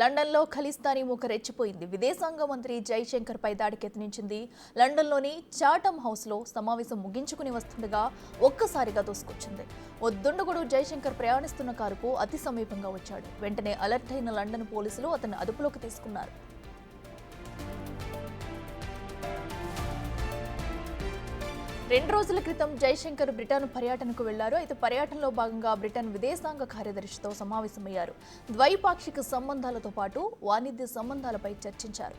లండన్లో ఖలిస్తానీ మూక రెచ్చిపోయింది. విదేశాంగ మంత్రి జైశంకర్ పై దాడికి యత్నించింది. లండన్లోని చాటమ్ హౌస్లో సమావేశం ముగించుకుని వస్తుండగా ఒక్కసారిగా దూసుకొచ్చింది. ఓ దుండగుడు జైశంకర్ ప్రయాణిస్తున్న కారుకు అతి సమీపంగా వచ్చాడు. వెంటనే అలర్ట్ అయిన లండన్ పోలీసులు అతన్ని అదుపులోకి తీసుకున్నారు. 2 రోజుల క్రితం జైశంకర్ బ్రిటన్ పర్యటనకు వెళ్లారు. అయితే పర్యటనలో భాగంగా బ్రిటన్ విదేశాంగ కార్యదర్శితో సమావేశమయ్యారు. ద్వైపాక్షిక సంబంధాలతో పాటు వాణిజ్య సంబంధాలపై చర్చించారు.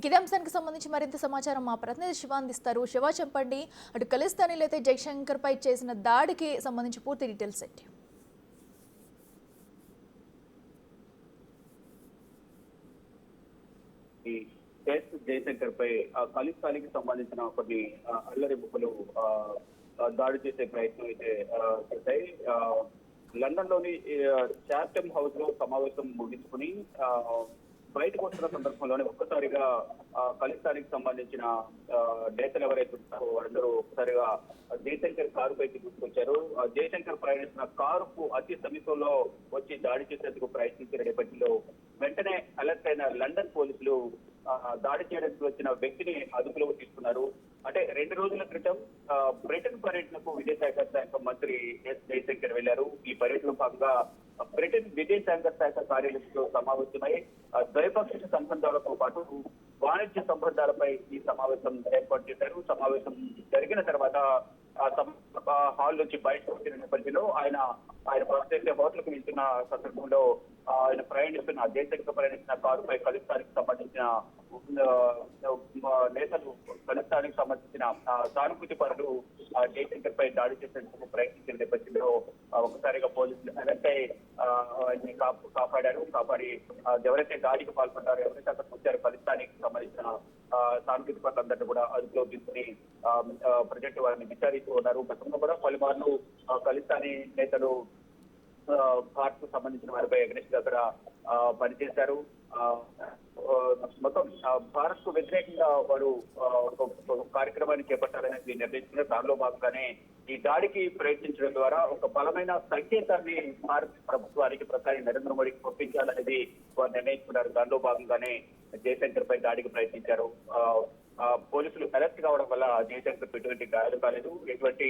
ఇదే అంశానికి సంబంధించి మరింత సమాచారం మా ప్రతినిధి శివ అందిస్తారు. శివ, చెప్పండి, అటు ఖలిస్తానీలో అయితే జైశంకర్ పై చేసిన దాడికి సంబంధించి పూర్తి డీటెయిల్స్ ఏంటి? జైశంకర్ పై ఖలిస్తానీకి సంబంధించిన కొన్ని అల్లరి ముక్కలు దాడి చేసే ప్రయత్నం అయితే చేశాయి. లండన్ లోని చాటమ్ హౌస్ లో సమావేశం ముగించుకుని బయటకు వస్తున్న సందర్భంలోనే ఒక్కసారిగా ఖలిస్తానీకి సంబంధించిన నేతలు ఎవరైతే ఉంటారో వారందరూ ఒక్కసారిగా జైశంకర్ కారు పైకి తీసుకొచ్చారు. జైశంకర్ ప్రయాణిస్తున్న కారుకు అతి సమీపంలో వచ్చి దాడి చేసేందుకు ప్రయత్నించిన నేపథ్యంలో వెంటనే అలర్ట్ అయిన లండన్ పోలీసులు దాడి చేయడానికి వచ్చిన వ్యక్తిని అదుపులోకి తీసుకున్నారు. అంటే 2 రోజుల క్రితం బ్రిటన్ పర్యటనకు విదేశాంగ శాఖ మంత్రి ఎస్ జైశంకర్ వెళ్లారు. ఈ పర్యటనలో భాగంగా బ్రిటన్ విదేశాంగ శాఖ కార్యదర్శితో సమావేశమై ద్వైపాక్షిక సంబంధాలతో పాటు వాణిజ్య సంబంధాలపై ఈ సమావేశం ఏర్పాటు చేశారు. సమావేశం జరిగిన తర్వాత హాల్ నుంచి బయటకు వచ్చిన నేపథ్యంలో ఆయన బస్ చేసే హోటల్కి వెళ్తున్న సందర్భంలో ఆయన జైశంకర్ ప్రయాణిస్తున్న కారుపై ఖలిస్తానీకి సంబంధించిన నేతలు, ఖలిస్తానీకి సంబంధించిన సానుభూతి పరులు జైశంకర్ పై దాడి చేసేందుకు ప్రయత్నించిన నేపథ్యంలో ఒకసారిగా పోలీసులు అలర్ట్ అయి ఆయన్ని కాపాడి ఎవరైతే దాడికి పాల్పడ్డారో, ఎవరైతే అక్కడికి వచ్చారో ఖలిస్తానీకి సంబంధించిన సానుభూతి పరులందరినీ కూడా అదుపులో తీసుకుని ప్రజెంట్ వారిని విచారిస్తూ ఉన్నారు. గతంలో కూడా పలుమార్లు ఖలిస్తానీ నేతలు భారత్ కు సంబంధించిన వారిపై అగ్రెసివ్ గా అక్కడ పనిచేశారు. మొత్తం భారత్ కు వ్యతిరేకంగా వారు కార్యక్రమాన్ని చేపట్టాలని నిర్ణయించిన దానిలో భాగంగానే ఈ దాడికి ప్రయత్నించడం ద్వారా ఒక బలమైన సంకేతాన్ని భారత ప్రభుత్వానికి ప్రధాని నరేంద్ర మోడీకి పంపించాలనేది వారు నిర్ణయించుకున్నారు. దానిలో భాగంగానే జైశంకర్ పై దాడికి ప్రయత్నించారు. పోలీసులు అరెస్ట్ కావడం వల్ల జైశంకర్ ఎటువంటి గాయాలు కాలేదు, ఎటువంటి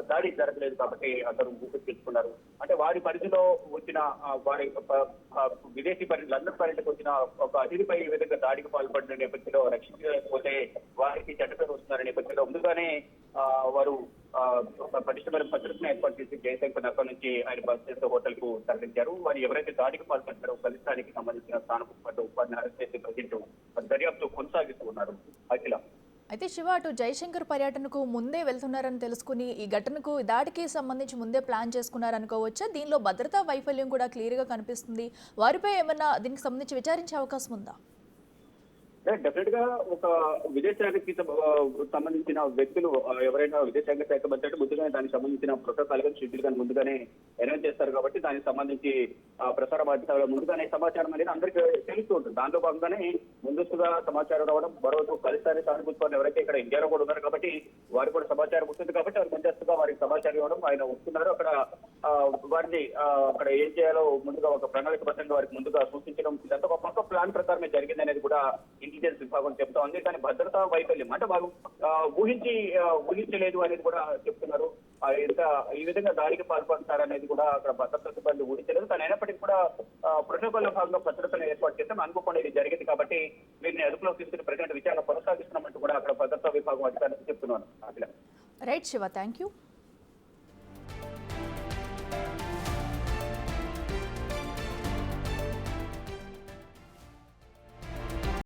దాడి జరగలేదు. కాబట్టి అందరూ ఊపిరి పీల్చుకున్నారు. అంటే వారి పరిధిలో వచ్చిన వారి విదేశీ లండన్ పర్యటనకు వచ్చిన ఒక అతిథిపై ఈ విధంగా దాడికి పాల్పడిన నేపథ్యంలో రక్షించలేకపోతే వారికి చెడ్డ పేరు వస్తున్న నేపథ్యంలో ముందుగానే వారు ఒక పటిష్టమైన భద్రతను ఏర్పాటు చేసి జైశంకర్ నగర్ నుంచి ఆయన బస్ చేసే హోటల్ కు తరలించారు. వారు ఎవరైతే దాడికి పాల్పడ్డారో ఖలిస్తానీకి సంబంధించిన స్థానం వారిని అరెస్ట్ చేసి ప్రజెంట్ దర్యాప్తు కొనసాగిస్తూ ఉన్నారు. అఖిల, అయితే శివ, అటు జైశంకర్ పర్యటనకు ముందే వెళ్తున్నారని తెలుసుకుని ఈ ఘటనకు దాడికి సంబంధించి ముందే ప్లాన్ చేసుకున్నారనుకోవచ్చా? దీనిలో భద్రతా వైఫల్యం కూడా క్లియర్ గా కనిపిస్తుంది. వారిపై ఏమన్నా దీనికి సంబంధించి విచారించే అవకాశం ఉందా? డెఫినెట్ గా ఒక విదేశానికి సంబంధించిన వ్యక్తులు ఎవరైనా విదేశాంగ శాఖ మంత్రి ముందుగానే దానికి సంబంధించిన ప్రోటోకాల్ కానీ షెడ్యూల్ కానీ ముందుగానే అనౌన్స్ చేస్తారు. కాబట్టి దానికి సంబంధించి ప్రసార బాధ్యత ముందుగానే సమాచారం అనేది అందరికీ తెలుస్తూ ఉంటుంది. దాంట్లో భాగంగానే ముందస్తుగా సమాచారం రావడం, మరోవైపు ఖలిస్తానీ సానుభూతి ఎవరైతే ఇక్కడ ఇండియాలో కూడా ఉన్నారు కాబట్టి వారికి కూడా సమాచారం వస్తుంది. కాబట్టి వారు ముందస్తుగా వారికి సమాచారం ఇవ్వడం, ఆయన వస్తున్నారు అక్కడ వారిని అక్కడ ఏం చేయాలో ముందుగా ఒక ప్రణాళికబద్ధంగా వారికి ముందుగా సూచించడం, ఇదంతా ఒక పక్క ప్లాన్ ప్రకారమే జరిగింది అనేది కూడా ఇంటెలిజెన్స్ విభాగం చెప్తా ఉంది. కానీ భద్రతా వైఫల్యం అంటే వారు ఊహించలేదు అనేది కూడా చెప్తున్నారు. ఎంత ఈ విధంగా దాడికి పాల్పడతారనేది కూడా అక్కడ భద్రతా సిబ్బంది ఊహించలేదు. కానీ అయినప్పటికీ కూడా ప్రోటోకాల్ లో భాగంగా భద్రతను ఏర్పాటు చేస్తాం, అనుకోకుండా ఇది జరిగింది. కాబట్టి వీరిని అదుపులోకి తీసుకుని ప్రజెంట్ విచారణ కొనసాగిస్తున్నామంటూ కూడా అక్కడ భద్రతా విభాగం అధికారులకు చెప్తున్నాను. Right Shiva, thank you.